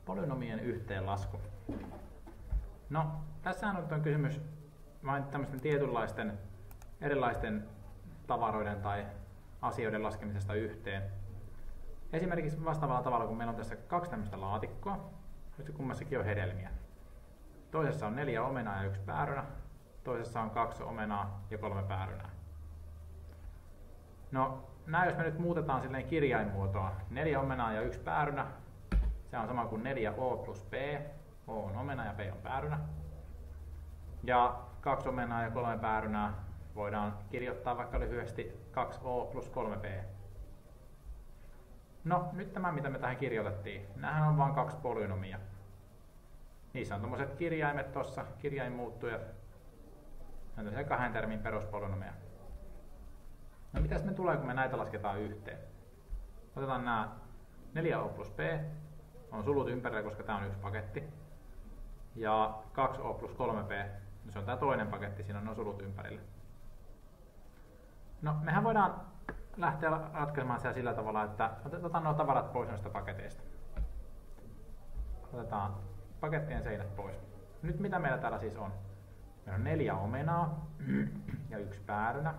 Polynomien yhteenlasku. No, tässä on kysymys vain tämmöisten tietynlaisten erilaisten tavaroiden tai asioiden laskemisesta yhteen. Esimerkiksi vastaavalla tavalla, kun meillä on tässä kaksi tämmöistä laatikkoa, joissa kummassakin on hedelmiä. Toisessa on 4 omenaa ja 1 päärynä, toisessa on 2 omenaa ja 3 päärynää. No, jos me nyt muutetaan silleen kirjainmuotoa, 4 omenaa ja 1 päärynä, se on sama kuin 4o plus p, o on omena ja p on päärynä. Ja 2 omenaa ja 3 päärynää voidaan kirjoittaa vaikka lyhyesti 2o plus 3p. No, nyt tämä mitä me tähän kirjoitettiin, nämähän on vain 2 polynomia. Niissä on tommoset kirjaimet tossa, kirjainmuuttujat. Ne on se 2 termin peruspolynomeja. No mitäs me tulee, kun me näitä lasketaan yhteen? Otetaan nämä 4o plus p, on sulut ympärillä, koska tämä on yksi paketti. Ja 2o plus 3p, no se on tämä toinen paketti, siinä on nuo sulut ympärillä. No mehän voidaan lähteä ratkaisemaan sitä sillä tavalla, että otetaan nuo tavarat pois noista paketeista. Otetaan pakettien seinät pois. Nyt mitä meillä täällä siis on? Meillä on 4 omenaa ja 1 päärynä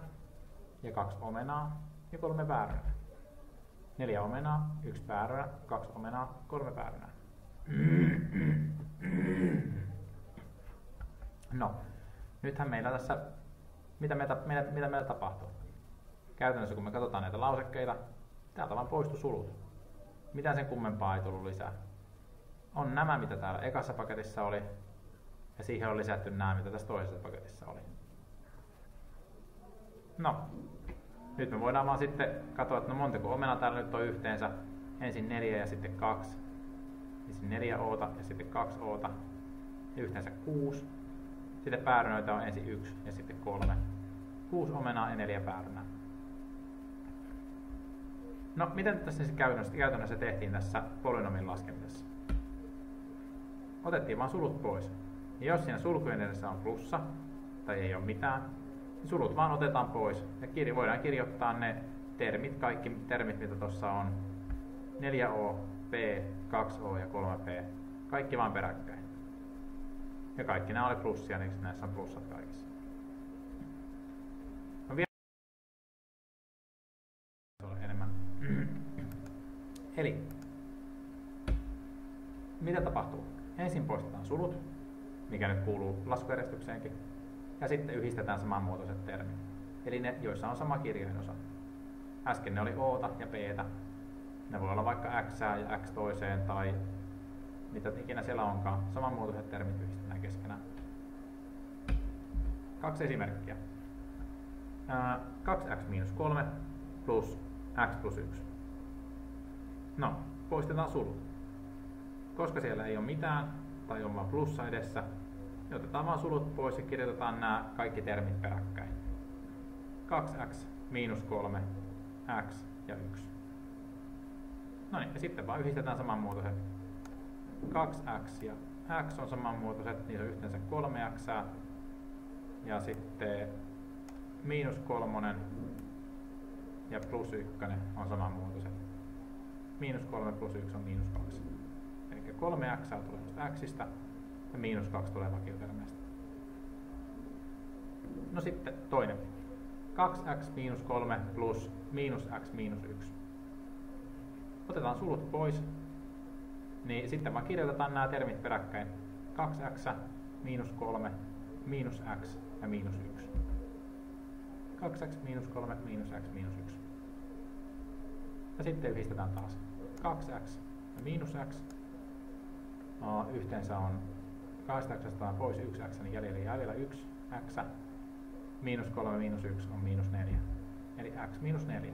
ja 2 omenaa ja 3 päärynää. 4 omenaa, 1 päärynä, 2 omenaa, 3 päärynää. No, nythän meillä tässä, mitä meillä tapahtuu? Käytännössä kun me katsotaan näitä lausekkeita, täältä vaan poistui sulut. Mitään sen kummempaa ei tullut lisää. On nämä, mitä täällä ekassa paketissa oli, ja siihen on lisätty nämä, mitä tässä toisessa paketissa oli. No, nyt me voidaan vaan sitten katsoa, että no montako omenaa täällä nyt on yhteensä. Ensin 4 ja sitten 2. Ensin 4 oota ja sitten 2 oota. Ja yhteensä 6. Sitten päärynöitä on ensin 1 ja sitten 3. 6 omenaa ja 4 päärynää. No, miten tässä siis käytännössä tehtiin tässä polynomin laskemisessa? Otettiin vaan sulut pois. Ja jos siinä sulkujen edessä on plussa, tai ei ole mitään, niin sulut vaan otetaan pois. Ja voidaan kirjoittaa ne termit, kaikki termit, mitä tuossa on. 4o, p, 2o ja 3p. Kaikki vaan peräkkäin. Ja kaikki nämä oli plussia, niin näissä on plussat kaikissa. No vielä enemmän. Eli, mitä tapahtuu? Ensin poistetaan sulut, mikä nyt kuuluu laskujärjestykseenkin, ja sitten yhdistetään samanmuotoiset termit. Eli ne, joissa on sama kirjainosa. Äsken ne oli oota ja p:tä. Ne voi olla vaikka x ja x toiseen tai mitä ikinä siellä onkaan. Samanmuotoiset termit yhdistetään keskenään. 2 esimerkkiä. 2x miinus 3 plus x plus 1. No, poistetaan sulut. Koska siellä ei ole mitään tai on vain plussa edessä, niin otetaan vaan sulut pois ja kirjoitetaan nämä kaikki termit peräkkäin. 2x miinus 3, x ja 1. No niin, ja sitten vaan yhdistetään samanmuotoiset. 2x ja x on samanmuotoiset, niissä on yhteensä 3x. Ja sitten miinus 3 ja plus 1 on samanmuotoiset. Miinus 3 plus 1 on miinus 2. Eli 3x tulee tuosta xistä ja miinus 2 tulee vakiotermeistä. No sitten toinen. 2x miinus 3 plus miinus x miinus 1. Otetaan sulut pois, niin sitten vaan kirjoitetaan nämä termit peräkkäin. 2x miinus 3 miinus x ja miinus 1. 2x miinus 3 miinus x miinus 1. Ja sitten yhdistetään taas. 2x ja miinus x. No, yhteensä on 2x pois 1x, niin jäljellä 1x. Miinus 3 miinus 1 on miinus 4. Eli x miinus 4.